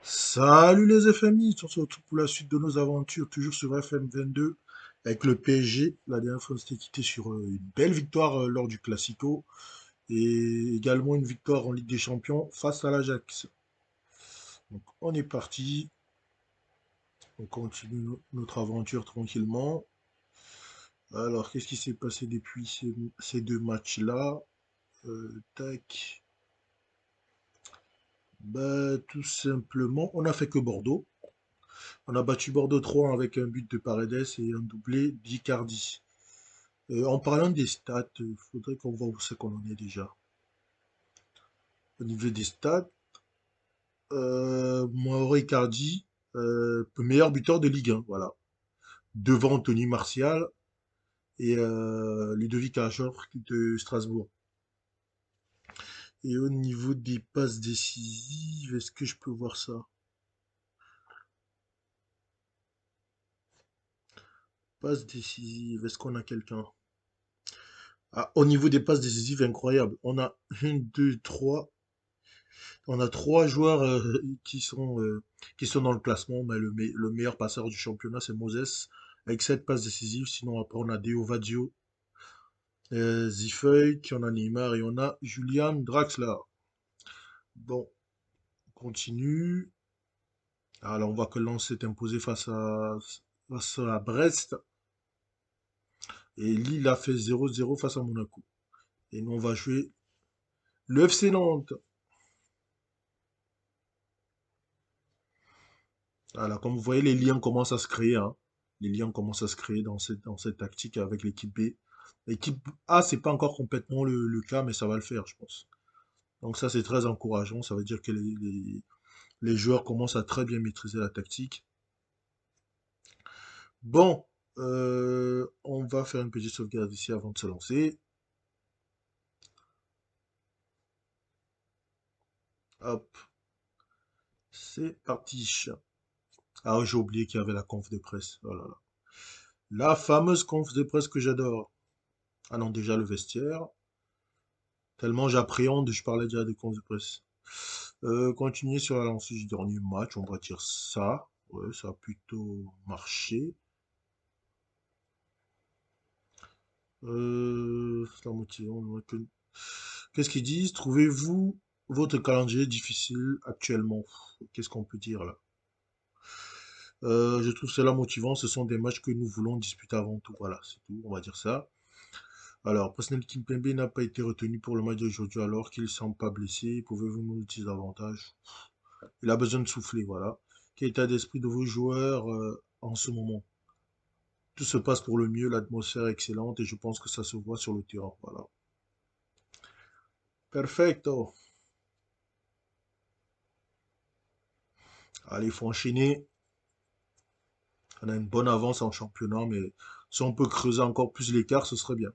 Salut les FMI, on se retrouve pour la suite de nos aventures, toujours sur FM 22, avec le PSG. La dernière fois, on s'était quitté sur une belle victoire lors du Classico, et également une victoire en Ligue des Champions face à l'Ajax. Donc on est parti, on continue notre aventure tranquillement. Alors, qu'est-ce qui s'est passé depuis ces deux matchs-là? Tac. Bah, tout simplement, on a fait que Bordeaux. On a battu Bordeaux 3 avec un but de Paredes et un doublé d'Icardi. En parlant des stats, il faudrait qu'on voit où c'est qu'on en est déjà. Au niveau des stats, Mauro Icardi, meilleur buteur de Ligue 1, voilà. Devant Anthony Martial et Ludovic Ajor de Strasbourg. Et au niveau des passes décisives, est-ce que je peux voir ça? Passes décisives, est-ce qu'on a quelqu'un? Ah, au niveau des passes décisives, incroyable. On a une, deux, trois. On a trois joueurs qui sont dans le classement, mais le meilleur passeur du championnat, c'est Moses, avec 7 passes décisives. Sinon, après, on a Deo Vadio, Zifei, on a Neymar et on a Julian Draxler. Bon, on continue. Alors, on voit que Lens s'est imposé face à Brest. Et Lille a fait 0-0 face à Monaco. Et nous, on va jouer le FC Nantes. Voilà, comme vous voyez, les liens commencent à se créer, hein. Les liens commencent à se créer dans cette tactique avec l'équipe B. L'équipe A, c'est pas encore complètement le cas, mais ça va le faire, je pense. Donc ça, c'est très encourageant. Ça veut dire que les joueurs commencent à très bien maîtriser la tactique. Bon, on va faire une petite sauvegarde ici avant de se lancer. Hop, c'est parti. Ah, j'ai oublié qu'il y avait la conf de presse. Oh là là. La fameuse conf de presse que j'adore. Ah non, déjà le vestiaire. Tellement j'appréhende, je parlais déjà de conf de presse. Continuer sur la lancée du dernier match, on va dire ça. Ouais, ça a plutôt marché. C'est la motivation. Qu'est-ce qu'ils disent? Trouvez-vous votre calendrier difficile actuellement? Qu'est-ce qu'on peut dire là? Je trouve cela motivant. Ce sont des matchs que nous voulons disputer avant tout. Voilà, c'est tout. On va dire ça. Alors, Presnel Kimpembe n'a pas été retenu pour le match d'aujourd'hui alors qu'il ne semble pas blessé. Pouvez-vous nous dire davantage? Il a besoin de souffler, voilà. Quel état d'esprit de vos joueurs en ce moment? Tout se passe pour le mieux, l'atmosphère est excellente et je pense que ça se voit sur le terrain, voilà. Perfecto. Allez, il faut enchaîner. On a une bonne avance en championnat, mais si on peut creuser encore plus l'écart, ce serait bien.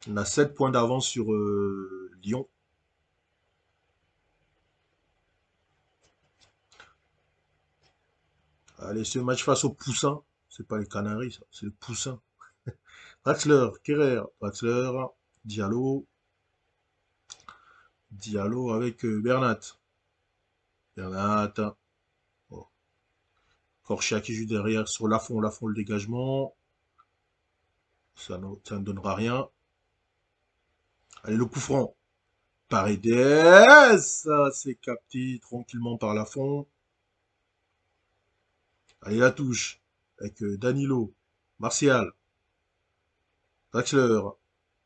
On a 7 points d'avance sur Lyon. Allez, ce match face aux Poussins, c'est pas les Canaries, ça, c'est les Poussins. Draxler, Kerrer, Draxler, Diallo, Diallo avec Bernat. Bernat, oh. Corchia qui joue derrière sur Lafont, le dégagement. Ça ne donnera rien. Allez, le coup franc. Paredes, ça c'est capté tranquillement par Lafont. Allez, la touche. Avec Danilo, Martial, Draxler,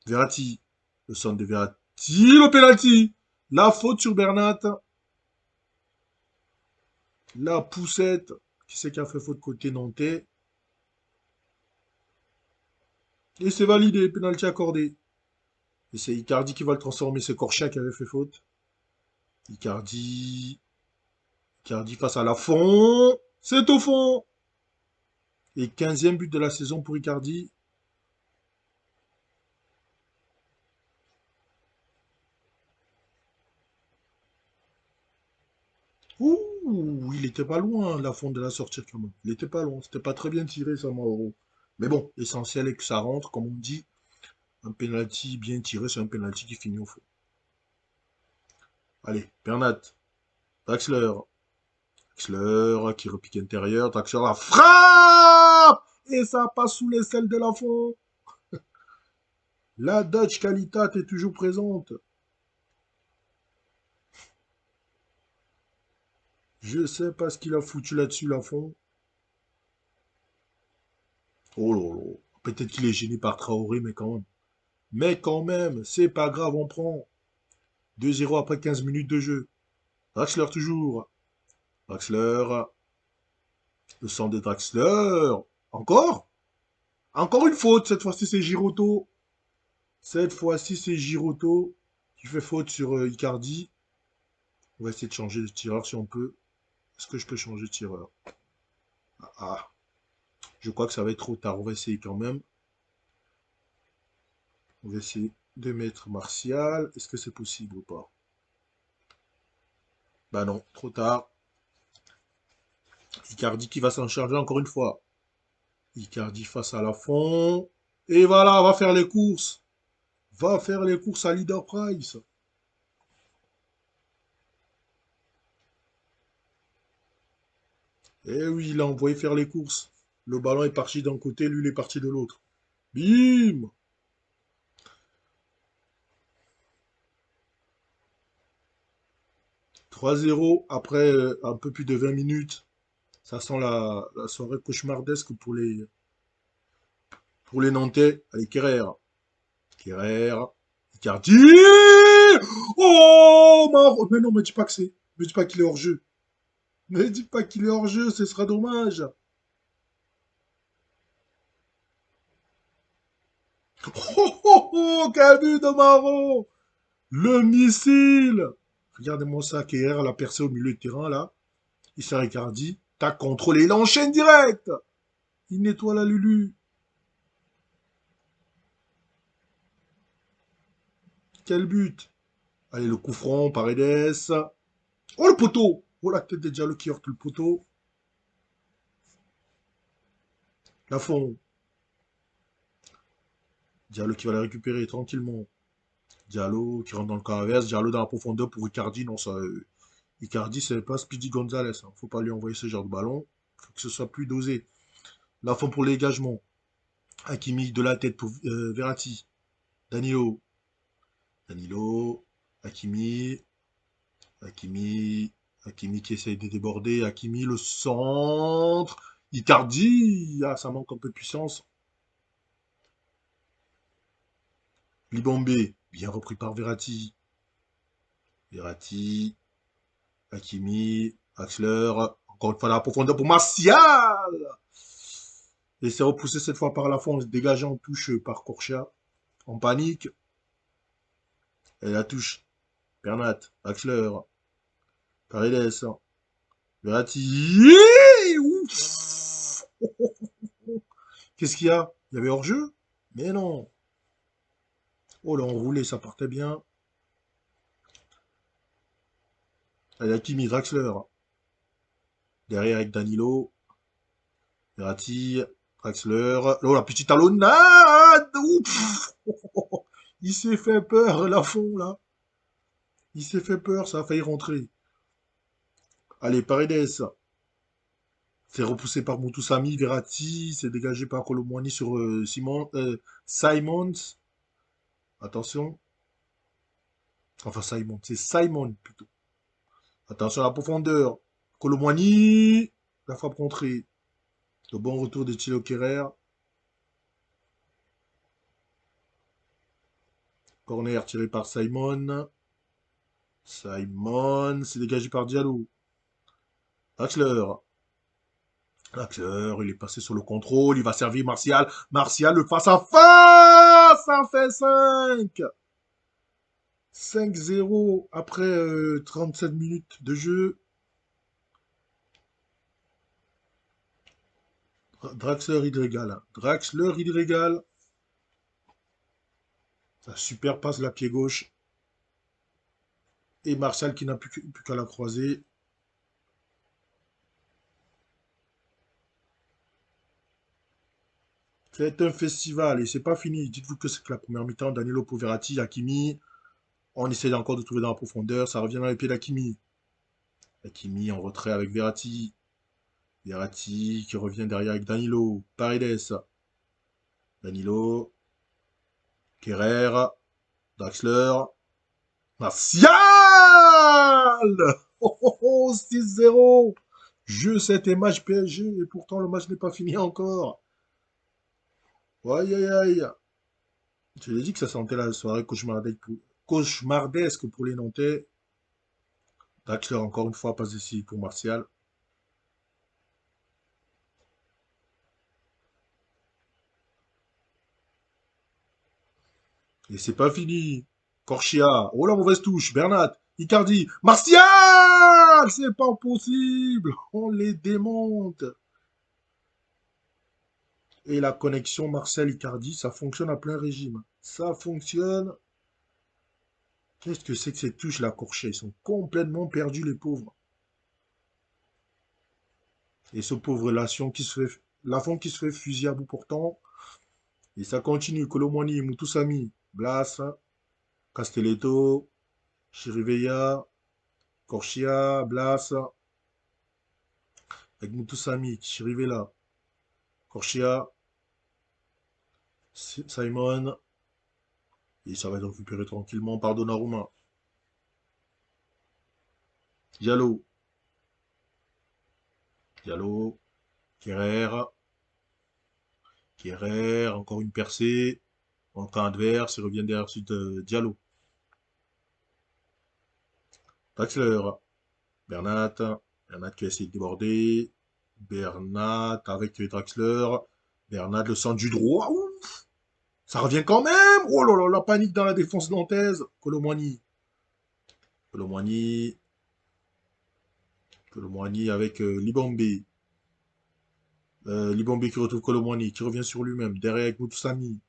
Verratti. Le centre de Verratti, le penalty. La faute sur Bernat. La poussette. Qui c'est qui a fait faute côté nantais? Et c'est validé, penalty accordé. Et c'est Icardi qui va le transformer. C'est Corchia qui avait fait faute. Icardi. Icardi face à la fond. C'est au fond. Et 15e but de la saison pour Icardi. Ouh, il était pas loin, la fond de la sortir quand même. Il était pas loin. C'était pas très bien tiré, ça, Mauro. Mais bon, l'essentiel est que ça rentre, comme on dit. Un penalty bien tiré, c'est un penalty qui finit au fond. Allez, Bernat. Draxler. Draxler qui repique intérieur. Draxler la frappe! Et ça passe sous les selles de la fond. La Dutch Qualitat est toujours présente. Je sais pas ce qu'il a foutu là-dessus, la fond. Oh là là. Peut-être qu'il est gêné par Traoré, mais quand même. Mais quand même, c'est pas grave, on prend. 2-0 après 15 minutes de jeu. Draxler toujours. Draxler. Le sang de Draxler. Encore? Encore une faute. Cette fois-ci, c'est Giroto. Cette fois-ci, c'est Giroto qui fait faute sur Icardi. On va essayer de changer de tireur si on peut. Est-ce que je peux changer de tireur? Ah, je crois que ça va être trop tard. On va essayer quand même. On va essayer de mettre Martial. Est-ce que c'est possible ou pas? Bah non, trop tard. Icardi qui va s'en charger encore une fois. Icardi face à la fond. Et voilà, va faire les courses. Va faire les courses à Leader Price. Eh oui, il a envoyé faire les courses. Le ballon est parti d'un côté, lui il est parti de l'autre. Bim! 3-0 après un peu plus de 20 minutes. Ça sent la soirée cauchemardesque pour les Nantais. Allez, Kerrer. Kerrer. Icardi. Oh, mais non, me dis pas que c'est. Me dis pas qu'il est hors jeu. Me dis pas qu'il est hors jeu, ce sera dommage. Oh, oh, oh, quel but de Marron! Le missile! Regardez-moi ça, Kerrer l'a percé au milieu de terrain, là. Il s'est Icardi. Tac, contrôlé, il enchaîne direct! Il nettoie la Lulu. Quel but! Allez, le coup franc, Paredes. Oh, le poteau! Oh, la tête de Diallo qui heurte le poteau. La fond. Diallo qui va la récupérer tranquillement. Diallo qui rentre dans le camp inverse. Diallo dans la profondeur pour Icardi. Non, ça. Icardi, c'est pas Speedy Gonzalez. Hein. Faut pas lui envoyer ce genre de ballon. Faut que ce soit plus dosé. La fond pour l'égagement. Hakimi de la tête pour Verratti. Danilo. Danilo. Hakimi. Hakimi. Hakimi qui essaye de déborder. Hakimi, le centre. Icardi. Ah, ça manque un peu de puissance. Libambé. Bien repris par Verratti. Verratti. Hakimi. Axler. Encore une fois, la profondeur pour Martial. Et c'est repoussé cette fois par la fond, dégagé en touche par Korcha. En panique. Et la touche. Bernat. Axler. Paredes. Verratti. Ouf. Qu'est-ce qu'il y a? Il y avait hors-jeu? Mais non. Oh là, enroulé, ça partait bien. Allez, Hakimi, Draxler. Derrière avec Danilo. Verratti. Draxler. Oh, la petite talonnade. Ouf. Il s'est fait peur, la fond, là. Il s'est fait peur, ça a failli rentrer. Allez, Paredes. C'est repoussé par Moutoussamy, Verratti, c'est dégagé par Colomboigny sur Simons. Attention. Enfin, Simon, c'est Simon plutôt. Attention à la profondeur. Colomboigny, la frappe contrée. Le bon retour de Thilo Kerrer. Corner tiré par Simon. Simon, c'est dégagé par Diallo. Axler. Axler, il est passé sur le contrôle, il va servir Martial. Martial, le face à face, ça fait 5. 5-0 après 37 minutes de jeu. Draxler, il régale. Hein. Draxler, il régale. Un super passe la pied gauche. Et Martial qui n'a plus qu'à la croiser. C'est un festival et c'est pas fini. Dites-vous que c'est que la première mi-temps, Danilo Poverati, Hakimi, on essaie encore de trouver dans la profondeur, ça revient dans les pieds d'Hakimi. Hakimi en retrait avec Verratti. Verratti qui revient derrière avec Danilo. Paredes. Danilo. Kerrer. Draxler. Martial. Oh, oh, oh, 6-0. Jeu 7 et match PSG et pourtant le match n'est pas fini encore. Aïe aïe aïe. Je l'ai dit que ça sentait la soirée cauchemardesque pour les Nantais. Draxler encore une fois passe ici pour Martial. Et c'est pas fini. Corchia. Oh la mauvaise touche. Bernat. Icardi. Martial. C'est pas possible. On les démonte. Et la connexion Marcel-Icardi, ça fonctionne à plein régime. Ça fonctionne. Qu'est-ce que c'est que ces touches là, Corchia? Ils sont complètement perdus, les pauvres. Et ce pauvre Lafont qui se fait fusiller à bout portant. Et ça continue. Colomwani, Mutusami, Blas, Castelletto, Chirivella, Corchia, Blas, avec Mutusami, Chirivella, Corchia, Simon. Et ça va être récupéré tranquillement par Donnarumma. Diallo, Diallo, Kerrer, Kerrer, encore une percée. En camp adverse, il revient derrière ensuite Diallo. Draxler, Bernat, Bernat qui a essayé de déborder. Bernat avec Draxler. Bernat le centre du droit. Ouf, ça revient quand même. Oh là là, la panique dans la défense nantaise. Colomwani. Colomwani. Colomwani avec Libombe. Libombe qui retrouve Colomwani, qui revient sur lui-même. Derrière avec Mutusami.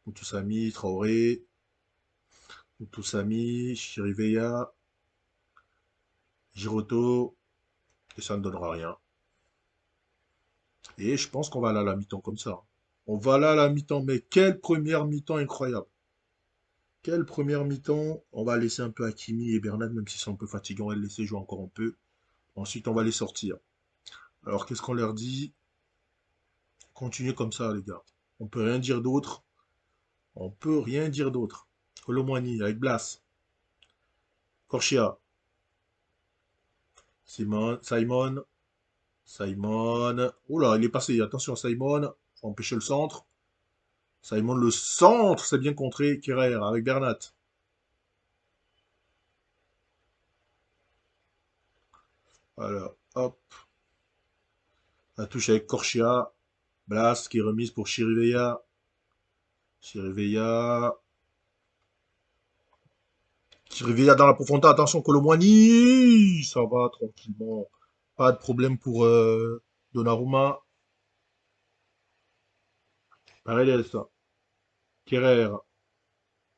Mutusami, Traoré. Mutusami, Chirivella. Giroto. Et ça ne donnera rien. Et je pense qu'on va aller à la mi-temps comme ça. On va aller à la mi-temps, mais quelle première mi-temps incroyable. Quelle première mi-temps. On va laisser un peu Hakimi et Bernat, même si c'est un peu fatigant, on va les laisser jouer encore un peu. Ensuite, on va les sortir. Alors, qu'est-ce qu'on leur dit? Continuez comme ça, les gars. On peut rien dire d'autre. On peut rien dire d'autre. Colomwani avec Blas. Corchia. Simon. Simon. Oula, il est passé. Attention, Simon. Faut empêcher le centre. Simon, le centre, c'est bien contré. Kerrer avec Bernat. Alors, hop. La touche avec Corchia. Blas qui est remise pour Chirivella. Chirivella. Chirivella dans la profondeur. Attention, Colomwani. Ça va tranquillement. Pas de problème pour Donnarumma. Paredes. Kerrer.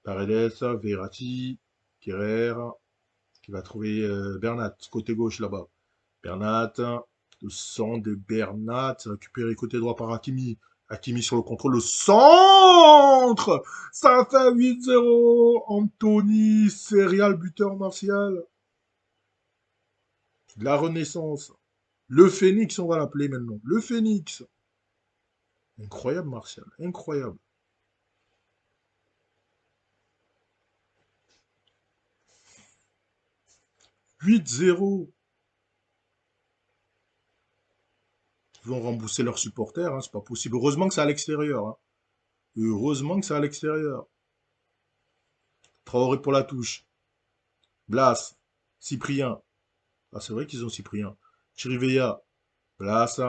Paredes. Verratti. Kerrer. Qui va trouver Bernat. Côté gauche là-bas. Bernat. Le centre de Bernat. Récupéré côté droit par Hakimi. Hakimi sur le contrôle. Le centre. Ça fait 8-0. Anthony, serial buteur Martial. La renaissance. Le Phénix, on va l'appeler maintenant. Le Phénix. Incroyable, Martial. Incroyable. 8-0. Ils vont rembourser leurs supporters. Hein, c'est pas possible. Heureusement que c'est à l'extérieur. Hein. Heureusement que c'est à l'extérieur. Traoré pour la touche. Blas. Cyprien. Ah, c'est vrai qu'ils ont Cyprien. Chirivella. Blas.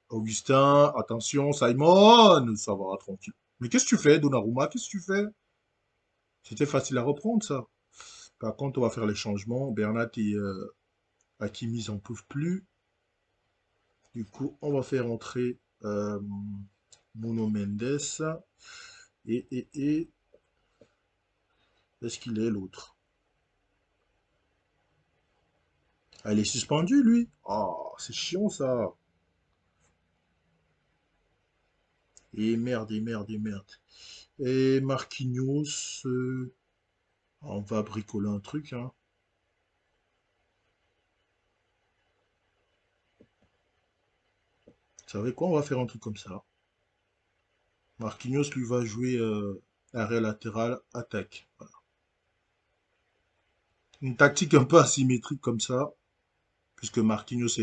Augustin. Attention. Simon. Ça va, tranquille. Mais qu'est-ce que tu fais, Donnarumma? Qu'est-ce que tu fais? C'était facile à reprendre, ça. Par contre, on va faire les changements. Bernat et Hakimi, ils n'en peuvent plus. Du coup, on va faire entrer Nuno Mendes. Et est-ce qu'il est l'autre? Ah, il est suspendu, lui. Ah, c'est chiant, ça. Et merde, et merde, et merde. Et Marquinhos, on va bricoler un truc, hein. Vous savez quoi? On va faire un truc comme ça. Marquinhos, lui, va jouer arrêt latéral, attaque. Voilà. Une tactique un peu asymétrique comme ça, puisque Marquinhos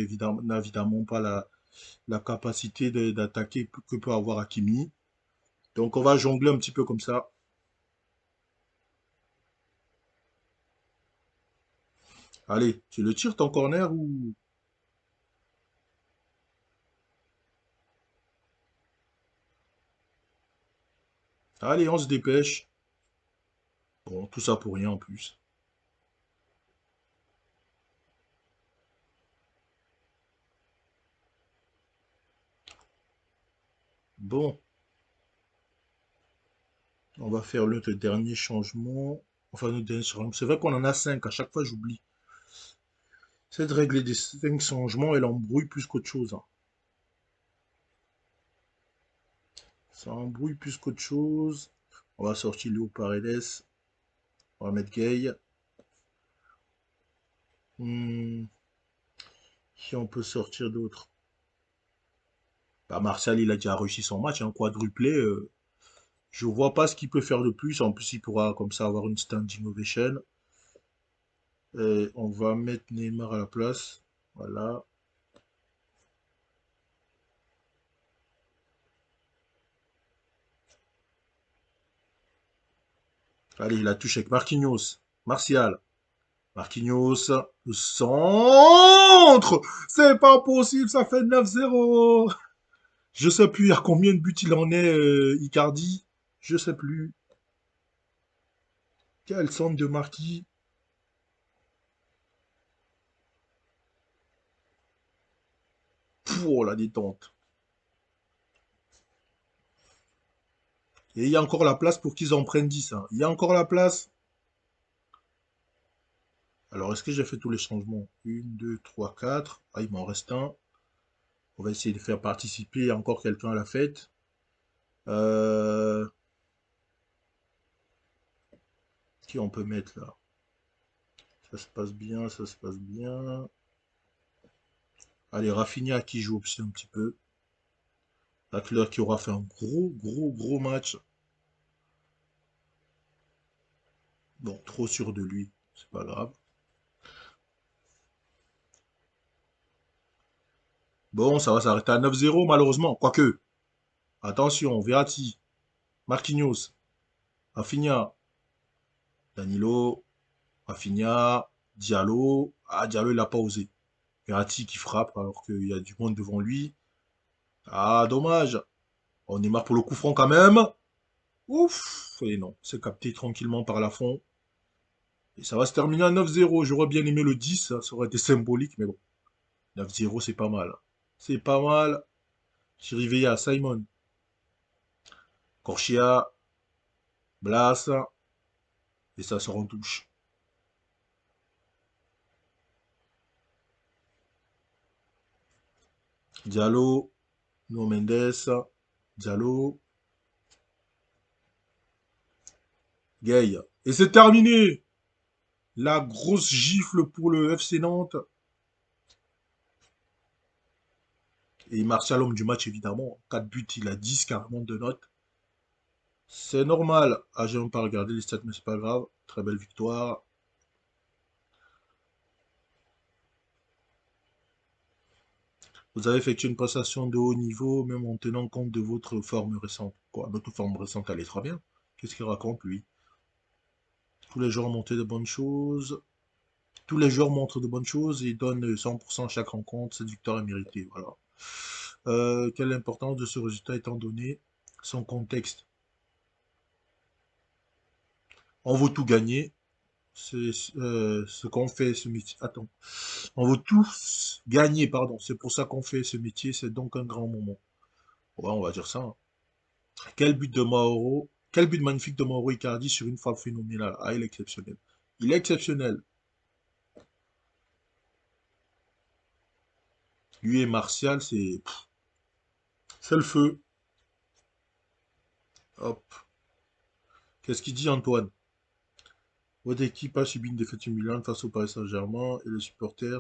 n'a évidemment pas la capacité d'attaquer que peut avoir Hakimi. Donc on va jongler un petit peu comme ça. Allez, tu le tires ton corner ou... Allez, on se dépêche. Bon, tout ça pour rien en plus. Bon, on va faire le dernier changement. Enfin, le dernier changement. C'est vrai qu'on en a 5. À chaque fois, j'oublie. Cette règle des 5 changements, elle embrouille plus qu'autre chose, hein. Ça embrouille plus qu'autre chose. On va sortir Léo Paredes. On va mettre Gay. Hmm, qui on peut sortir d'autre? Bah, Martial, il a déjà réussi son match, un quadruplé. Je vois pas ce qu'il peut faire de plus. En plus, il pourra comme ça avoir une standing ovation. On va mettre Neymar à la place. Voilà. Allez, la touche avec Marquinhos. Martial. Marquinhos. Le centre. C'est pas possible, ça fait 9-0. Je sais plus à combien de buts il en est, Icardi. Je sais plus. Quel centre de Marquis. Pour la détente. Et il y a encore la place pour qu'ils en prennent 10, hein. Il y a encore la place. Alors, est-ce que j'ai fait tous les changements? Une, 2, 3, 4. Ah, il m'en reste un. On va essayer de faire participer encore quelqu'un à la fête. Euh, qui on peut mettre là? Ça se passe bien, ça se passe bien. Allez, Rafinha qui joue aussi un petit peu. Leclerc qui aura fait un gros match. Bon, trop sûr de lui, c'est pas grave. Bon, ça va s'arrêter à 9-0 malheureusement. Quoique, attention, Verratti, Marquinhos, Rafinha, Danilo, Rafinha, Diallo. Ah, Diallo, il n'a pas osé. Verratti qui frappe alors qu'il y a du monde devant lui. Ah, dommage. On est marre pour le coup franc quand même. Ouf. Et non, c'est capté tranquillement par la fond. Et ça va se terminer à 9-0. J'aurais bien aimé le 10, ça aurait été symbolique, mais bon. 9-0, c'est pas mal. C'est pas mal. Chirivella, Simon, Corchia, Blas, et ça sort en touche. Diallo, No Mendes, Diallo, Gay. Et c'est terminé. La grosse gifle pour le FC Nantes. Et Martial, homme du match, évidemment. 4 buts, il a 10 carrément de notes. C'est normal. Ah, j'ai même pas regardé les stats, mais c'est pas grave. Très belle victoire. Vous avez effectué une prestation de haut niveau, même en tenant compte de votre forme récente. Quoi, notre forme récente, elle est très bien. Qu'est-ce qu'il raconte, lui? Tous les joueurs montrent de bonnes choses. Tous les joueurs montrent de bonnes choses et donnent 100% à chaque rencontre. Cette victoire est méritée. Voilà. Quelle est l'importance de ce résultat étant donné son contexte? On veut tout gagner. C'est ce qu'on fait, ce métier. Attends. On veut tous gagner, pardon. C'est pour ça qu'on fait ce métier. C'est donc un grand moment. Ouais, on va dire ça, hein. Quel but de Mauro. Quel but magnifique de Mauro Icardi sur une frappe phénoménale. Ah, il est exceptionnel. Il est exceptionnel. Lui et Martial, c'est le feu. Hop. Qu'est-ce qu'il dit Antoine? Votre équipe a subi une défaite humiliante face au Paris Saint-Germain et les supporters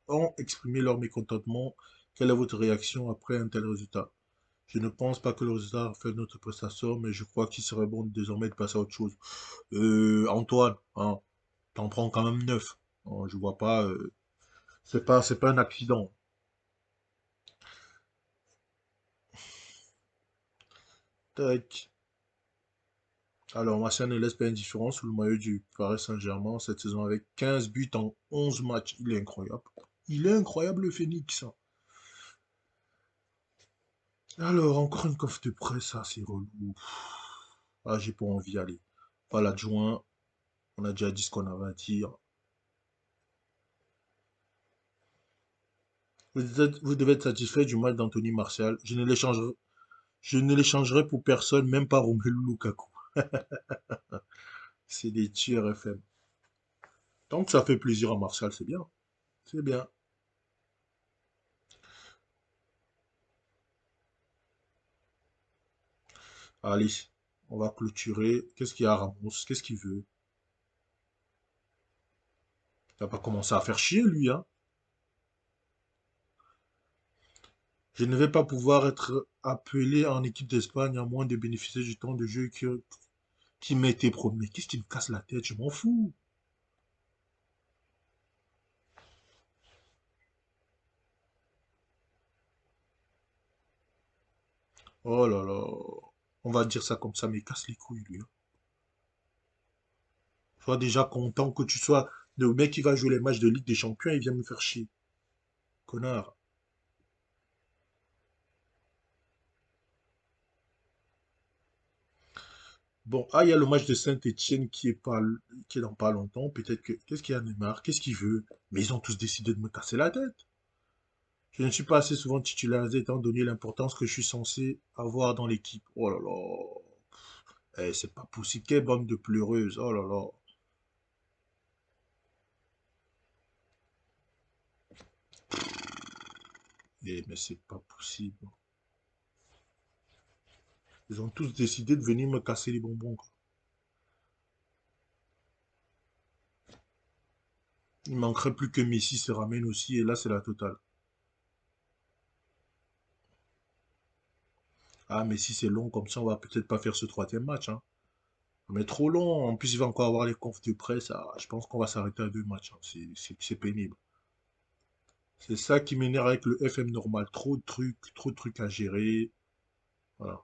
ont exprimé leur mécontentement. Quelle est votre réaction après un tel résultat? Je ne pense pas que le résultat reflète notre prestation, mais je crois qu'il serait bon désormais de passer à autre chose. Antoine, hein, t'en prends quand même 9. Je vois pas, c'est pas un accident. Tac. Alors, Martial ne laisse pas indifférent sous le maillot du Paris Saint-Germain cette saison avec 15 buts en 11 matchs. Il est incroyable. Il est incroyable, le Phoenix, hein. Alors, encore une conf de presse, ça, c'est relou. Ah, j'ai pas envie d'y aller. Pas l'adjoint. On a déjà dit ce qu'on avait à dire. Vous devez être satisfait du match d'Anthony Martial. Je ne l'échangerai pour personne, même pas Romelu Lukaku. C'est des tirs FM. Tant que ça fait plaisir à Martial, c'est bien. C'est bien. Allez, on va clôturer. Qu'est-ce qu'il y a, Ramos? Qu'est-ce qu'il veut? Il va pas commencer à faire chier, lui, hein. Je ne vais pas pouvoir être appelé en équipe d'Espagne à moins de bénéficier du temps de jeu qui m'a été promis. Qu'est-ce qui me casse la tête? Je m'en fous. Oh là là. On va dire ça comme ça, mais il casse les couilles, lui, hein. Sois déjà content que tu sois le mec qui va jouer les matchs de Ligue des Champions, il vient me faire chier. Connard. Bon, ah, il y a le match de Saint-Etienne qui est dans pas longtemps. Peut-être que. Qu'est-ce qu'il y a, Neymar? Qu'est-ce qu'il veut? Mais ils ont tous décidé de me casser la tête. Je ne suis pas assez souvent titularisé étant donné l'importance que je suis censé avoir dans l'équipe. Oh là là. C'est pas possible. Quelle bande de pleureuses. Oh là là. Mais c'est pas possible. Ils ont tous décidé de venir me casser les bonbons, quoi. Il manquerait plus que Messi se ramène aussi, et là, c'est la totale. Ah, Messi, c'est long, comme ça, on va peut-être pas faire ce troisième match, hein. Mais trop long. En plus, il va encore avoir les confs de presse. Ah, je pense qu'on va s'arrêter à deux matchs, hein. C'est pénible. C'est ça qui m'énerve avec le FM normal. Trop de trucs à gérer. Voilà.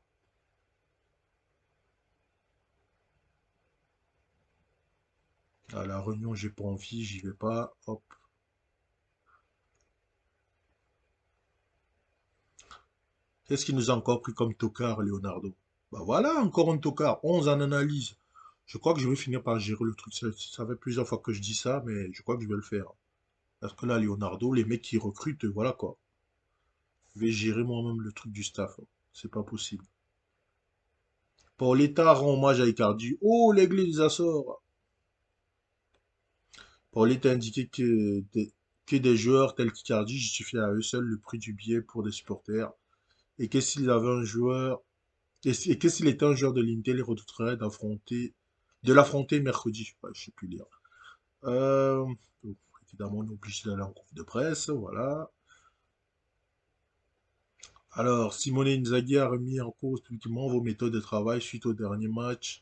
À la réunion, j'ai pas envie, j'y vais pas. Hop. Qu'est-ce qui nous a encore pris comme tocard, Leonardo? Bah voilà, encore un tocard. 11 en analyse. Je crois que je vais finir par gérer le truc. Ça fait plusieurs fois que je dis ça, mais je crois que je vais le faire. Parce que là, Leonardo, les mecs qui recrutent, voilà quoi. Je vais gérer moi-même le truc du staff, hein. C'est pas possible. Paoletta rend hommage à Icardi. Oh, l'église des Açores. Paoletta a indiqué que des joueurs tels qu'Icardi justifiaient à eux seuls le prix du billet pour des supporters. Et que s'il avait un joueur, et que s'il était un joueur de l'Inter, il redouterait de l'affronter mercredi. Ouais, je sais plus lire. Donc, évidemment, on est obligé d'aller en conf de presse, voilà. Alors, Simone Inzaghi a remis en cause publiquement vos méthodes de travail suite au dernier match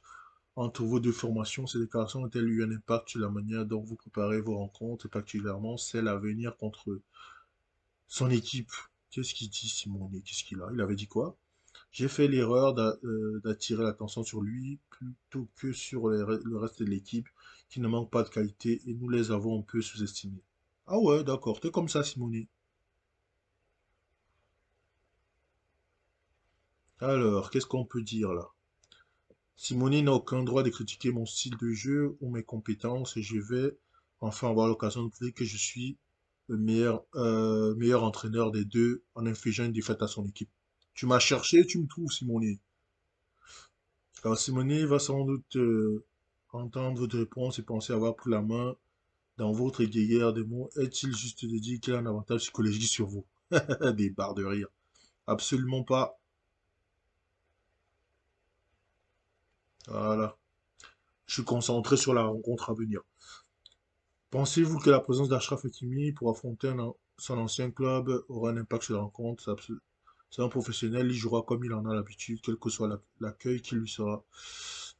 entre vos deux formations. Ces déclarations ont-elles eu un impact sur la manière dont vous préparez vos rencontres et particulièrement celle à venir contre son équipe? Qu'est-ce qu'il dit, Simone? Qu'est-ce qu'il a? Il avait dit quoi? J'ai fait l'erreur d'attirer l'attention sur lui plutôt que sur le reste de l'équipe qui ne manque pas de qualité et nous les avons un peu sous-estimés. Ah ouais, d'accord, t'es comme ça, Simone. Alors, qu'est-ce qu'on peut dire là? Simone n'a aucun droit de critiquer mon style de jeu ou mes compétences et je vais enfin avoir l'occasion de prouver que je suis le meilleur entraîneur des deux en infligeant une défaite à son équipe. Tu m'as cherché, tu me trouves, Simone. Alors, Simone va sans doute entendre votre réponse et penser avoir pris la main dans votre guéguerre de mots. Est-il juste de dire qu'il a un avantage psychologique sur vous? Des barres de rire. Absolument pas. Voilà. Je suis concentré sur la rencontre à venir. Pensez-vous que la présence d'Achraf Hakimi pour affronter son ancien club aura un impact sur la rencontre? C'est un professionnel, il jouera comme il en a l'habitude, quel que soit l'accueil qui lui sera.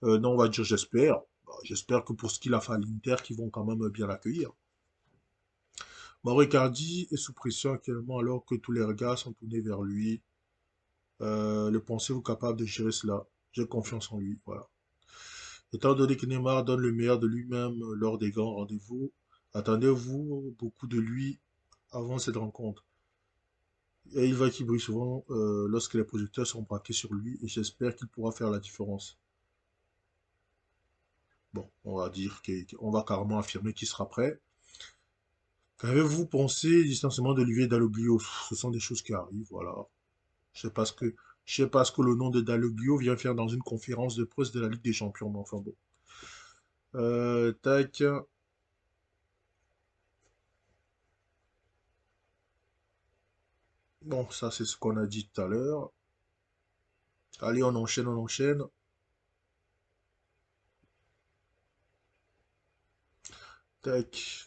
Non, on va dire j'espère. Bah, j'espère que pour ce qu'il a fait à l'Inter, qu'ils vont quand même bien l'accueillir. Mauro Icardi est sous pression actuellement alors que tous les regards sont tournés vers lui. Le pensez-vous capable de gérer cela? J'ai confiance en lui. Voilà. Étant donné que Neymar donne le meilleur de lui-même lors des grands rendez-vous, attendez-vous beaucoup de lui avant cette rencontre. Et il va qui brille souvent lorsque les projecteurs sont braqués sur lui et j'espère qu'il pourra faire la différence. Bon, on va dire qu'on va carrément affirmer qu'il sera prêt. Qu'avez-vous pensé du distanciement d'Olivier Dalloglio? Ce sont des choses qui arrivent, voilà. Je sais pas ce que, je sais pas ce que le nom de Dalloglio vient faire dans une conférence de presse de la Ligue des Champions, mais enfin bon. Tac. Bon, ça c'est ce qu'on a dit tout à l'heure. Allez, on enchaîne, on enchaîne. Tac.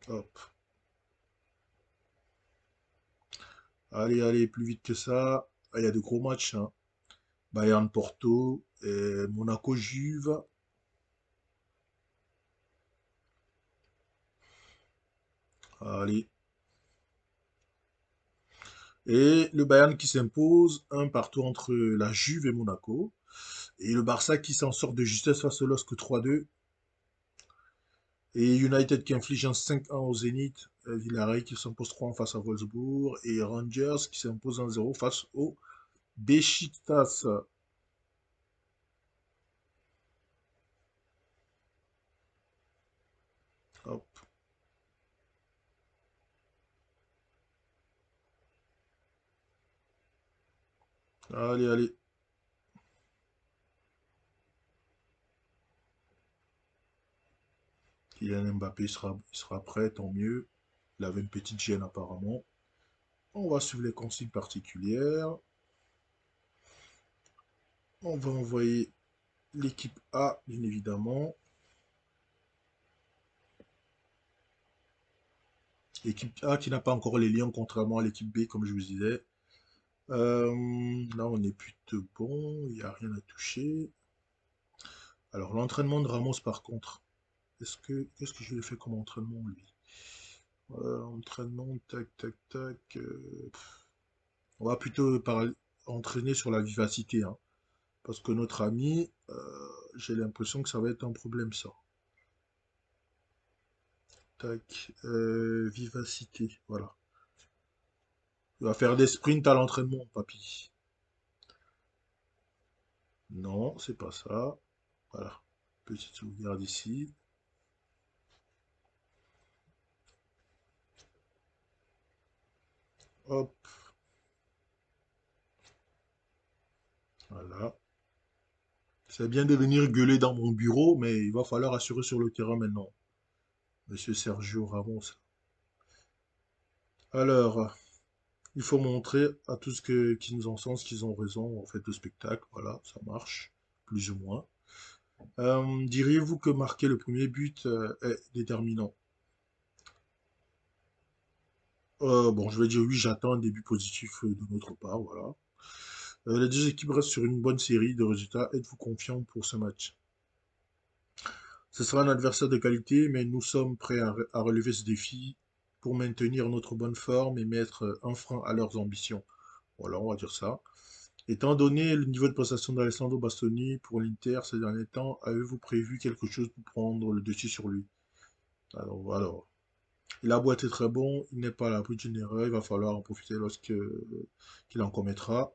Hop. Allez, allez, plus vite que ça. Ah, il y a de gros matchs, hein. Bayern Porto, et Monaco Juve. Allez. Et le Bayern qui s'impose, un partout entre la Juve et Monaco. Et le Barça qui s'en sort de justesse face au LOSC 3-2. Et United qui inflige un 5-1 au Zénith. Villarreal qui s'impose 3-1 face à Wolfsburg. Et Rangers qui s'impose 1-0 face au Besiktas. Hop. Allez, allez. Kylian Mbappé sera prêt, tant mieux. Il avait une petite gêne apparemment. On va suivre les consignes particulières. On va envoyer l'équipe A, bien évidemment. L'équipe A qui n'a pas encore les liens, contrairement à l'équipe B, comme je vous disais. Là, on est plutôt bon. Il n'y a rien à toucher. Alors, l'entraînement de Ramos, par contre. Qu'est-ce que je lui ai fait comme entraînement, lui? Entraînement, tac, tac, tac. On va plutôt entraîner sur la vivacité, hein. Parce que notre ami, j'ai l'impression que ça va être un problème, ça. Tac, vivacité, voilà. Il va faire des sprints à l'entraînement, papy. Non, c'est pas ça. Voilà. Petite sauvegarde ici. Hop, voilà. C'est bien de venir gueuler dans mon bureau, mais il va falloir assurer sur le terrain maintenant. Monsieur Sergio Ramos. Alors, il faut montrer à tous qui nous encensent qu'ils ont raison en fait de spectacle. Voilà, ça marche, plus ou moins. Diriez-vous que marquer le premier but est déterminant? Bon, je vais dire oui, j'attends un début positif de notre part, voilà. Les deux équipes restent sur une bonne série de résultats. Êtes-vous confiant pour ce match? Ce sera un adversaire de qualité, mais nous sommes prêts à relever ce défi pour maintenir notre bonne forme et mettre un frein à leurs ambitions. Voilà, on va dire ça. Étant donné le niveau de prestation d'Alessandro Bastoni pour l'Inter ces derniers temps, avez-vous prévu quelque chose pour prendre le dessus sur lui? Alors, il a beau être très bon, il n'est pas à l'abri d'une erreur, il va falloir en profiter qu'il en commettra.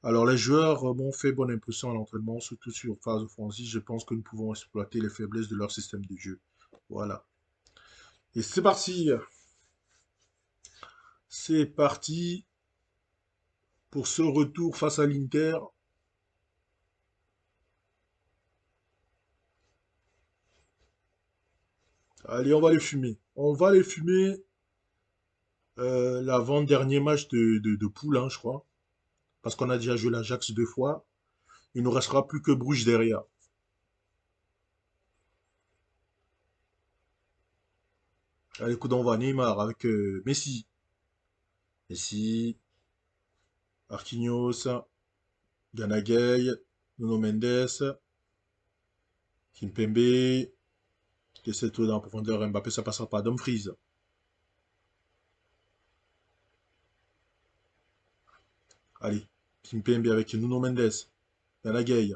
Alors, les joueurs m'ont fait bonne impression à l'entraînement, surtout sur phase offensive. Je pense que nous pouvons exploiter les faiblesses de leur système de jeu. Voilà. Et c'est parti. C'est parti pour ce retour face à l'Inter. Allez, on va les fumer. On va les fumer. L'avant-dernier match de poule, hein, je crois. parce qu'on a déjà joué l'Ajax 2 fois. Il nous restera plus que Bruges derrière. Allez, coup d'envoi, Neymar avec Messi. Messi, Marquinhos, Gana Gueye, Nuno Mendes, Kimpembe, qui essaie de trouver dans la profondeur. Mbappé, ça passera pas. Dumfries. Allez, Kimpembe avec Nuno Mendes, Gana Gueye,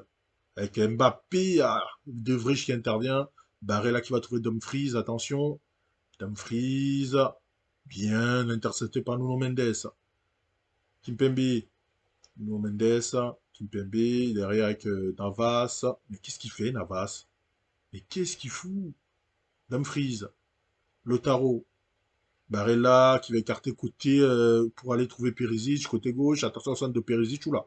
avec Mbappé, De Vrij qui intervient. Barella qui va trouver Dumfries, attention. Dumfries, bien intercepté par Nuno Mendes. Kimpembe, Nuno Mendes, Kimpembe, derrière avec Navas. Mais qu'est-ce qu'il fait, Navas? Mais qu'est-ce qu'il fout? Dumfries, Lautaro, Barella qui va écarter côté pour aller trouver Perisic, côté gauche. Attention au centre de Perisic, oula.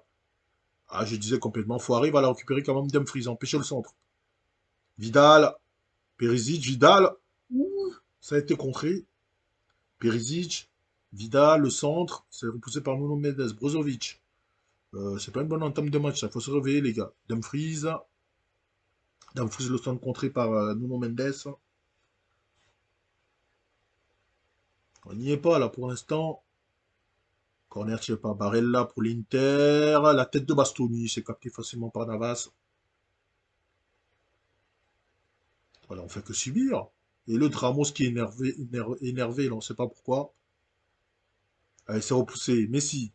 Ah, je disais complètement foiré, il va la récupérer quand même Dumfries, empêcher le centre. Vidal, Perisic, Vidal. Ouh, ça a été contré. Perisic, Vidal, le centre, c'est repoussé par Nuno Mendes, Brozovic. C'est pas une bonne entame de match, il faut se réveiller les gars. Dumfries le centre contré par Nuno Mendes. On n'y est pas là pour l'instant. Corner tiré par Barella pour l'Inter. La tête de Bastoni, c'est capté facilement par Navas. Voilà, on fait que subir. Et le Ramos qui est énervé, là, on ne sait pas pourquoi. Allez, c'est repoussé. Messi.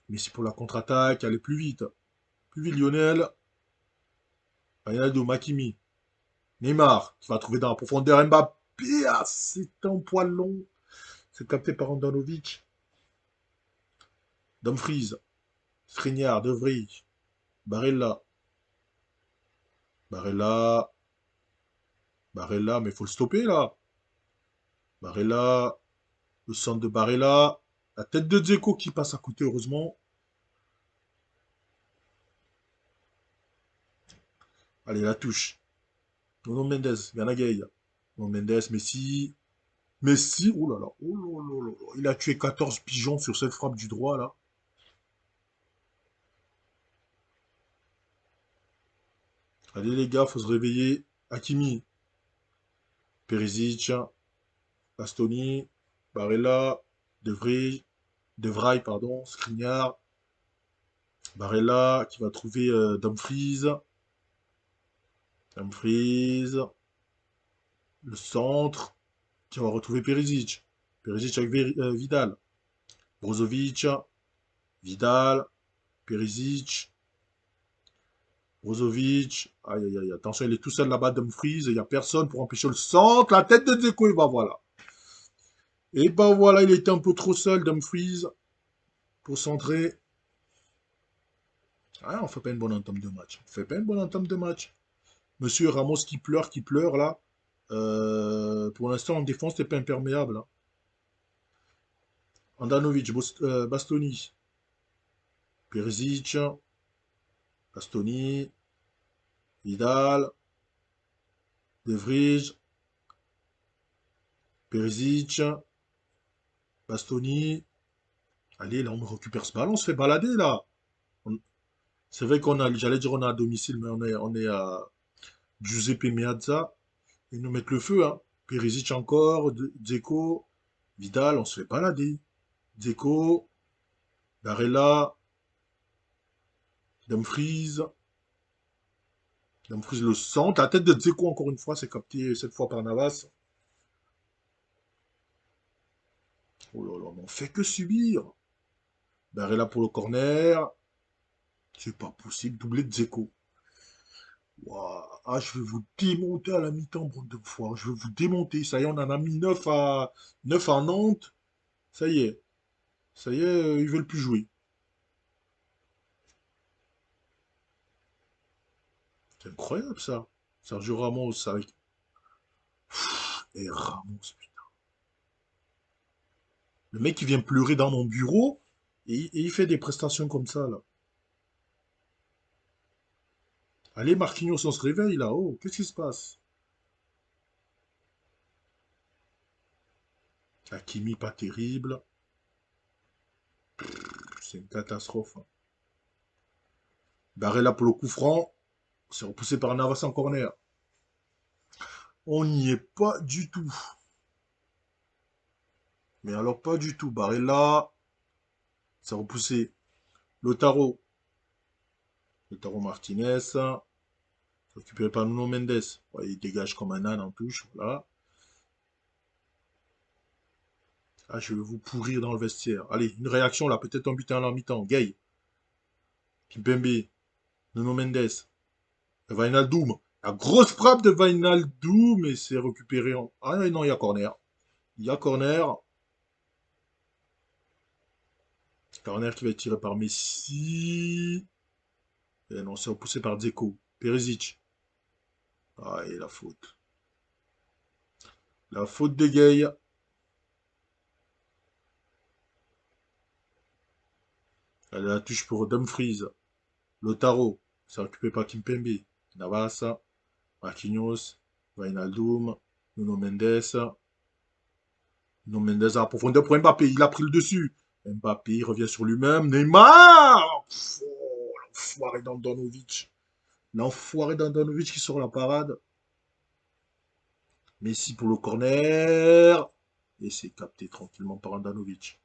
Messi pour la contre-attaque, allez plus vite. Plus vite Lionel. Ronaldo, Makimi. Neymar, qui va trouver dans la profondeur Mbappé. Ah, c'est un poil long. C'est capté par Andanovic. Dumfries. Skriniar, De Vrij. Barella. Barella. Barella, mais il faut le stopper là. Barella. Le centre de Barella. La tête de Dzeko qui passe à côté, heureusement. Allez, la touche. Nuno Mendes, Gana Gueye. Nuno Mendes, Messi. Messi, oh là là, oh là là là là. Il a tué 14 pigeons sur cette frappe du droit là. Allez les gars, faut se réveiller. Hakimi, Perisic, Bastoni, Barella, De Vrij, pardon, Skriniar, Barella qui va trouver Dumfries. Dumfries, le centre, qui va retrouver Perisic. Perisic avec Vidal. Brozovic, Vidal, Perisic, Brozovic. Aïe aïe aïe, attention, il est tout seul là-bas, Dumfries. Il n'y a personne pour empêcher le centre. La tête de Dzeko, et bah voilà. Et bah voilà, il était un peu trop seul, Dumfries, pour centrer. Ah, on fait pas une bonne entame de match. On fait pas une bonne entame de match. Monsieur Ramos qui pleure là. Pour l'instant, en défense, t'es pas imperméable, hein. Andanovic, Bastoni, Perisic, Bastoni, Vidal, De Vrij, Perisic, Bastoni. Allez, là, on récupère ce ballon, on se fait balader, là. C'est vrai qu'on a, j'allais dire on est à domicile, mais on est à Giuseppe Meazza. Ils nous mettent le feu, hein. Perisic encore, Dzeko, Vidal, on se fait balader. Dzeko, Barella, Dumfries. Dumfries le centre. La tête de Dzeko, encore une fois, c'est capté cette fois par Navas. Oh là là, mais on fait que subir. Barella pour le corner. C'est pas possible, doublé de Dzeko. Ouah. Ah, je vais vous démonter à la mi-temps, bande de fois. Je vais vous démonter. Ça y est, on en a mis 9 à Nantes. Ça y est. Ça y est, ils veulent plus jouer. C'est incroyable, ça. Sergio Ramos avec... Et Ramos, putain. Le mec, il vient pleurer dans mon bureau et il fait des prestations comme ça, là. Allez, Marquinhos, on se réveille, là. Oh, qu'est-ce qui se passe? Hakimi, pas terrible. C'est une catastrophe, hein. Barella pour le coup franc. C'est repoussé par Navas en corner. On n'y est pas du tout. Mais alors pas du tout. Barella. C'est repoussé. Lautaro. Lautaro Martinez. Récupéré par Nuno Mendes. Ouais, il dégage comme un âne en touche. Voilà. Ah, je vais vous pourrir dans le vestiaire. Allez, une réaction là. Peut-être un but à la mi-temps. Gay. Kimpembe. Nuno Mendes. Wijnaldum. La grosse frappe de Wijnaldum. Et c'est récupéré en... Ah non, il y a corner. Il y a corner. Corner qui va être tiré par Messi. Et non, c'est repoussé par Dzeko. Perisic. Ah, et la faute. La faute de Gay. Elle la touche pour Dumfries. Lautaro. C'est récupéré par Kimpembe. Navas. Marquinhos. Wijnaldum. Nuno Mendes. Nuno Mendes a la profondeur pour Mbappé. Il a pris le dessus. Mbappé il revient sur lui-même. Neymar. Pff, oh, l'enfoiré d'Andanovic. L'enfoiré d'Andanovic qui sort la parade. Messi pour le corner. Et c'est capté tranquillement par Andanovic.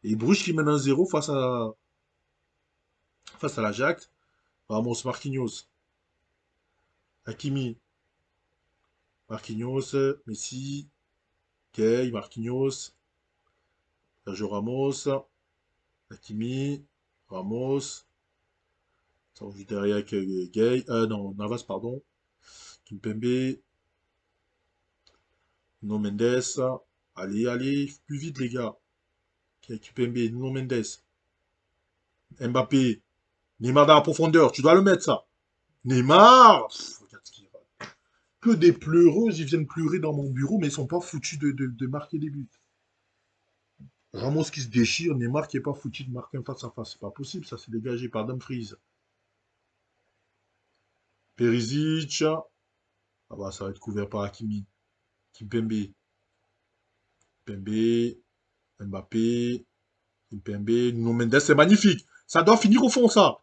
Et Bruges qui mène 1-0 face à l'Ajax. Ramos, Marquinhos. Hakimi. Marquinhos. Messi. Gay. Marquinhos. Sergio Ramos. Hakimi. Ramos. Ça joue derrière avec Gay. Non, Navas, pardon. Kimpembe. Nuno Mendes. Allez, allez, plus vite les gars. Kimpembe. Nuno Mendes. Mbappé. Neymar dans la profondeur. Tu dois le mettre ça. Neymar. Pff, regarde ce qu'il va. Que des pleureuses, ils viennent pleurer dans mon bureau, mais ils sont pas foutus de marquer des buts. Ramos qui se déchire, Neymar qui est pas foutu de marquer un face à face. C'est pas possible, ça s'est dégagé par Dumfries. Perisic. Ah bah ça va être couvert par Hakimi. Kimpembe. Pembe. Mbappé. Kimpembe. Nuno Mendes, c'est magnifique. Ça doit finir au fond, ça.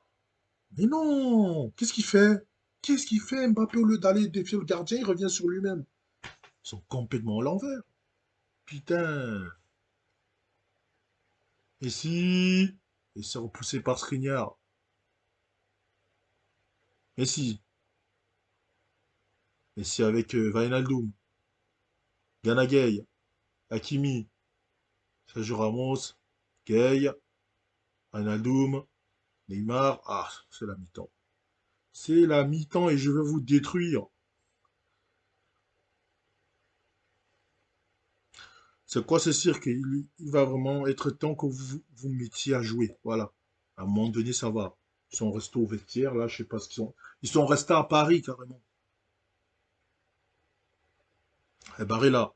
Mais non. Qu'est-ce qu'il fait? Qu'est-ce qu'il fait, Mbappé, au lieu d'aller défier le gardien, il revient sur lui-même. Ils sont complètement à l'envers. Putain. Et si... Et c'est repoussé par Skriniar. Messi. Messi avec Wijnaldum. Gana Gueye. Hakimi. Sergio Ramos. Gueye. Wijnaldum. Neymar. Ah, c'est la mi-temps. C'est la mi-temps et je vais vous détruire. C'est quoi ce cirque? Il va vraiment être temps que vous vous mettiez à jouer. Voilà. À un moment donné, ça va. Ils sont restés au vestiaire, là, je sais pas ce qu'ils sont. Ils sont restés à Paris, carrément. Et Barella.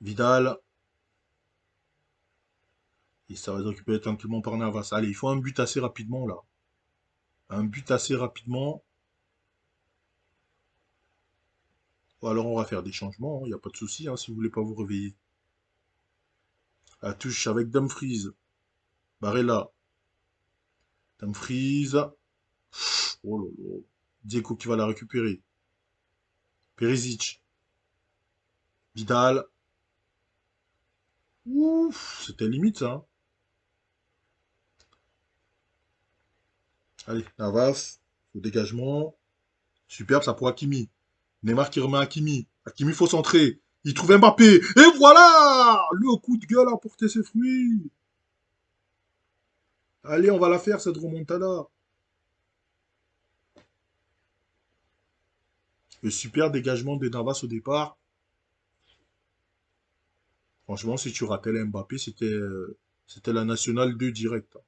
Vidal. Et ça va être récupéré tranquillement par Navas. Allez, il faut un but assez rapidement, là. Un but assez rapidement. Ou alors on va faire des changements, il n'y a pas de souci, hein, si vous voulez pas vous réveiller. La touche avec Dumfries. Barella. Dumfries. Oh là là. Dzeko qui va la récupérer. Perisic. Vidal. Ouf, c'était limite ça, hein. Allez, Navas. Au dégagement. Superbe, ça pour Hakimi. Neymar qui remet Hakimi. Hakimi, faut centrer. Il trouve Mbappé. Et voilà! Le coup de gueule a porté ses fruits. Allez, on va la faire, cette remontada. Le super dégagement de Navas au départ. Franchement, si tu ratais Mbappé, c'était la nationale 2 direct.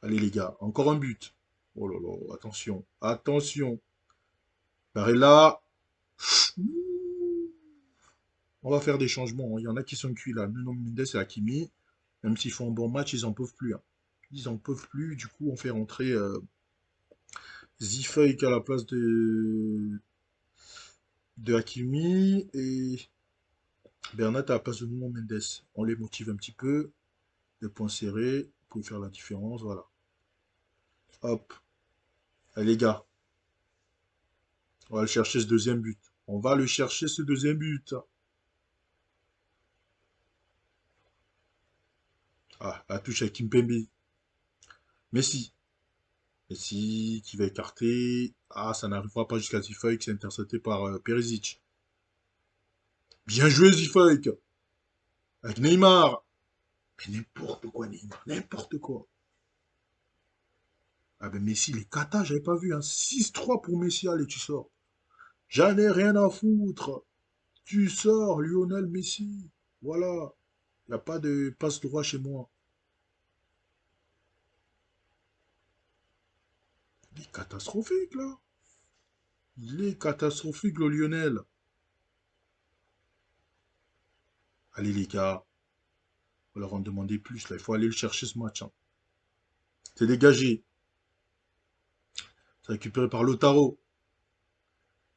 Allez les gars, encore un but. Oh là là, attention, attention. Barella. On va faire des changements, hein. Il y en a qui sont cuits là. Nuno Mendes et Hakimi. Même s'ils font un bon match, ils en peuvent plus, hein. Ils en peuvent plus. Du coup, on fait rentrer Zifeuk à la place de Hakimi et Bernat à la place de Nuno Mendes. On les motive un petit peu. Les points serrés. pouvez faire la différence, voilà. Hop. Allez, les gars, on va le chercher ce deuxième but. On va le chercher ce deuxième but. Ah, la touche avec Kimpembe. Messi. Messi qui va écarter. Ah, ça n'arrivera pas jusqu'à Zifai qui s'est intercepté par Perisic. Bien joué Zifai. Avec Neymar. Mais n'importe quoi Neymar. N'importe quoi. Ah ben Messi, il est cata, j'avais pas vu. Hein. 6-3 pour Messi. Allez, tu sors. J'en ai rien à foutre. Tu sors, Lionel Messi. Voilà. Il n'y a pas de passe droit chez moi. Il est catastrophique, là. Il est catastrophique, le Lionel. Allez, les gars. On va leur en demander plus, là. Il faut aller le chercher, ce match. Hein. C'est dégagé. C'est récupéré par Lautaro.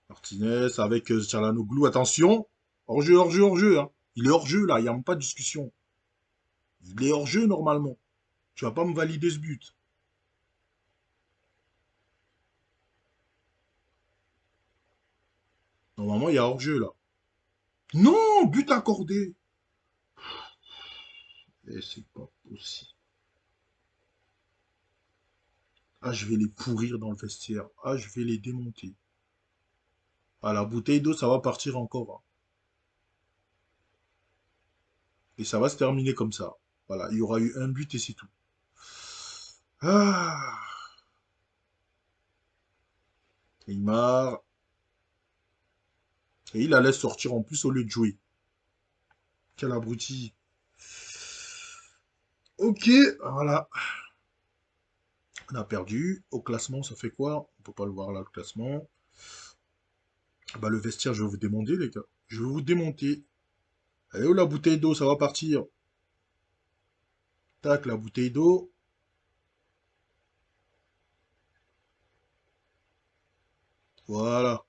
Martinez avec Çalhanoğlu. Attention. Hors-jeu, hors-jeu, hors-jeu. Hein. Il est hors-jeu, là. Il n'y a même pas de discussion. Il est hors-jeu, normalement. Tu vas pas me valider ce but. Normalement, il y a hors-jeu, là. Non, but accordé. Et c'est pas possible. Ah, je vais les pourrir dans le vestiaire. Ah, je vais les démonter. Ah, la bouteille d'eau, ça va partir encore. Hein. Et ça va se terminer comme ça. Voilà, il y aura eu un but et c'est tout. Ah, Neymar. Et il la laisse sortir en plus au lieu de jouer. Quel abruti. Ok, voilà. On a perdu. Au classement, ça fait quoi? On peut pas le voir là, le classement. Bah, le vestiaire, je vais vous démonter, les gars. Je vais vous démonter. Allez, où la bouteille d'eau? Ça va partir. Tac, la bouteille d'eau. Voilà.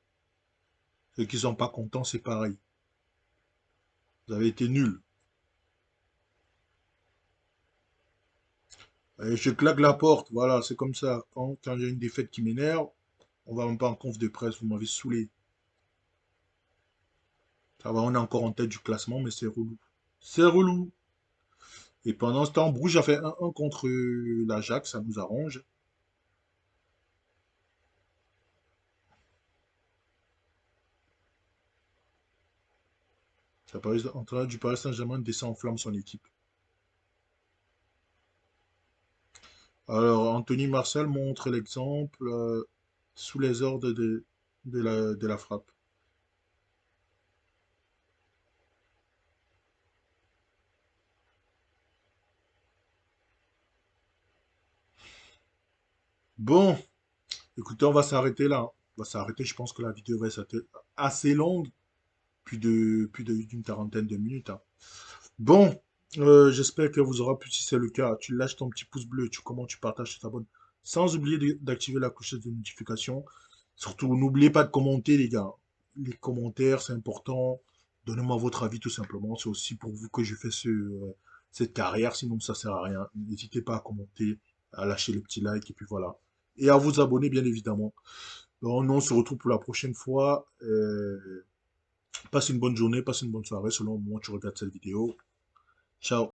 Ceux qui sont pas contents, c'est pareil. Vous avez été nuls. Et je claque la porte. Voilà, c'est comme ça. Quand j'ai une défaite qui m'énerve, on va même pas en conf de presse. Vous m'avez saoulé. Ça va, on est encore en tête du classement, mais c'est relou. C'est relou. Et pendant ce temps, Bruges a fait 1-1 contre l'Ajax. Ça nous arrange. Entraîneur du Paris Saint-Germain descend en flamme son équipe. Alors, Anthony Martial montre l'exemple sous les ordres de la frappe. Bon, écoutez, on va s'arrêter là. On va s'arrêter. Je pense que la vidéo va être assez longue, d'une quarantaine de minutes. Hein. Bon, j'espère que vous aura plu. Si c'est le cas, tu lâches ton petit pouce bleu, tu commentes, tu partages, tu t'abonnes. Sans oublier d'activer la cloche de notification. Surtout, n'oubliez pas de commenter, les gars. Les commentaires, c'est important. Donnez-moi votre avis, tout simplement. C'est aussi pour vous que je fais cette carrière. Sinon, ça sert à rien. N'hésitez pas à commenter, à lâcher le petit like, et puis voilà. Et à vous abonner, bien évidemment. Donc, nous, on se retrouve pour la prochaine fois. Passe une bonne journée, passe une bonne soirée, selon le moment où tu regardes cette vidéo. Ciao.